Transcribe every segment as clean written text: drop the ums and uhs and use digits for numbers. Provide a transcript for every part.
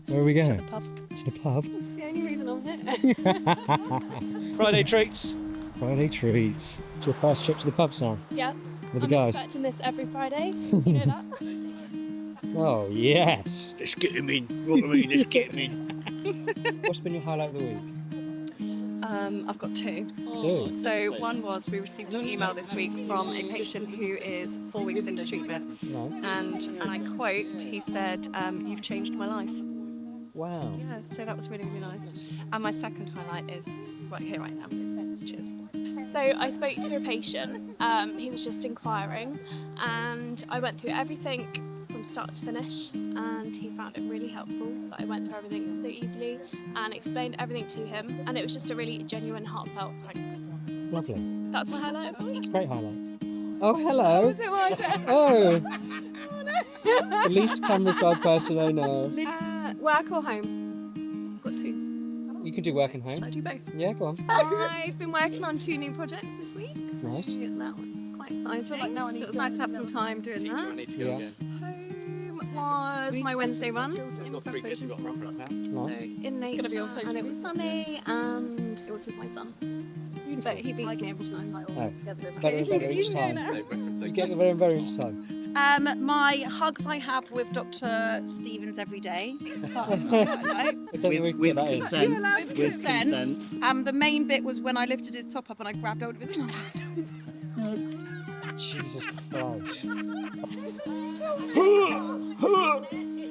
Where are we going? To the pub. To the pub? That's the only reason I'm here. Friday treats. Friday treats. It's your first trip to the pub, Sam? Yeah. With the I'm guys? expecting this every Friday. You know that? Oh, yes. Let's get him in. What I mean, let's get him in. What's been your highlight of the week? I've got two. Two. So one was we received an email this week from a patient who is 4 weeks into treatment, Nice. and I quote, he said, "You've changed my life." Wow. Yeah, so that was really, really nice. And my second highlight is right here, right now. Cheers. So I spoke to a patient. He was just inquiring, and I went through everything from start to finish, and he found it really helpful that I went through everything so easily and explained everything to him, and it was just a really genuine, heartfelt thanks. Lovely. That's my highlight of the week. Great highlight. Oh, hello. Was it what I said? Oh. The least camera shy person I know. Work or home? Got two. You can do work and Should I home. do both? Yeah, go on. I've been working on 2 new projects this week. So Nice. that was quite exciting. feel like now I need So it was to nice to have know. some time doing that. need to go Yeah. again. Home was my Wednesday run. We've got 3 kids, we've got to wrap it up now. So Nice. in nature, be on social and it was sunny, and it was with my son. But he beats me every time. Oh, better and better each time. You get better and better each time. My hugs I have with Dr. Stevens every day is part of my highlight. I don't know what that is. With consent. The main bit was when I lifted his top up and I grabbed hold of his nose. Jesus Christ.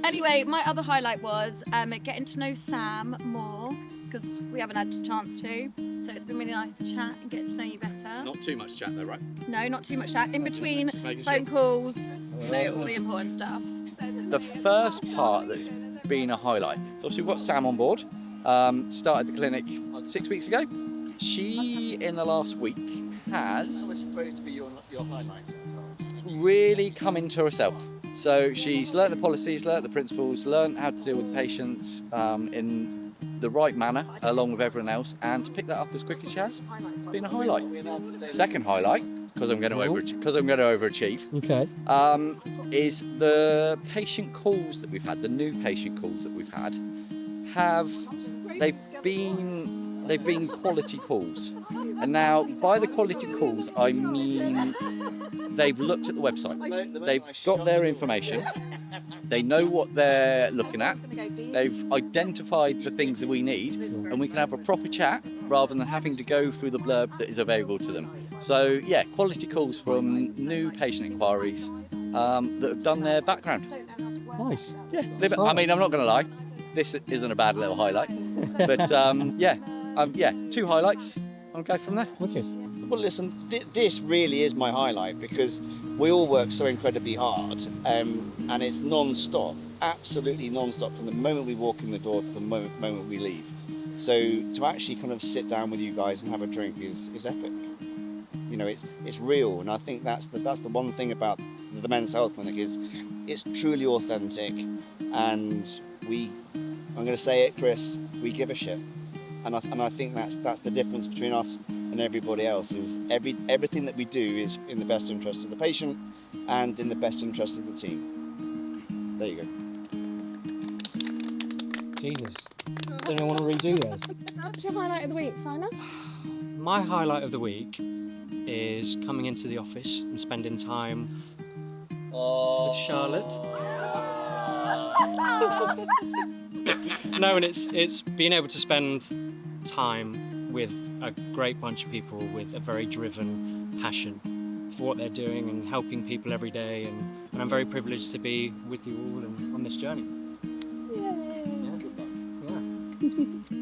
Anyway, my other highlight was getting to know Sam more, because we haven't had a chance to. So it's been really nice to chat and get to know you better. Not too much chat though, right? No, not too much chat. In between Just making phone sure. calls, you know, all the important stuff. The first part that's been a highlight. So obviously we've got Sam on board. Started the clinic 6 weeks ago. She, in the last week, has supposed to be your highlight. really come into herself. So she's learnt the policies, learnt the principles, learnt how to deal with patients in the right manner, along with everyone else, and to pick that up as quick as she has, been a highlight. Second highlight, because I'm going to overachieve, Okay. is the patient calls that we've had. The new patient calls that we've had they've been quality calls. And now, by the quality calls, I mean they've looked at the website, they've got their information, they know what they're looking at, they've identified the things that we need, and we can have a proper chat rather than having to go through the blurb that is available to them. So yeah, quality calls from new patient inquiries that have done their background. Nice. Yeah, I mean, I'm not going to lie, this isn't a bad little highlight, but yeah, 2 highlights. I'll go from there. Okay. Well, listen, this really is my highlight because we all work so incredibly hard, and it's non-stop, absolutely non-stop from the moment we walk in the door to the moment we leave. So to actually kind of sit down with you guys and have a drink is epic. You know, it's real, and I think that's the one thing about the men's health clinic is it's truly authentic, and I'm going to say it, Chris, we give a shit. And I think that's the difference between us and everybody else is everything that we do is in the best interest of the patient and in the best interest of the team. There you go. Jesus. Don't I want to redo those? What's your highlight of the week, Tyler? My highlight of the week is coming into the office and spending time with Charlotte. No, and it's being able to spend time with a great bunch of people with a very driven passion for what they're doing and helping people every day, and I'm very privileged to be with you all on this journey. Yay. Yeah.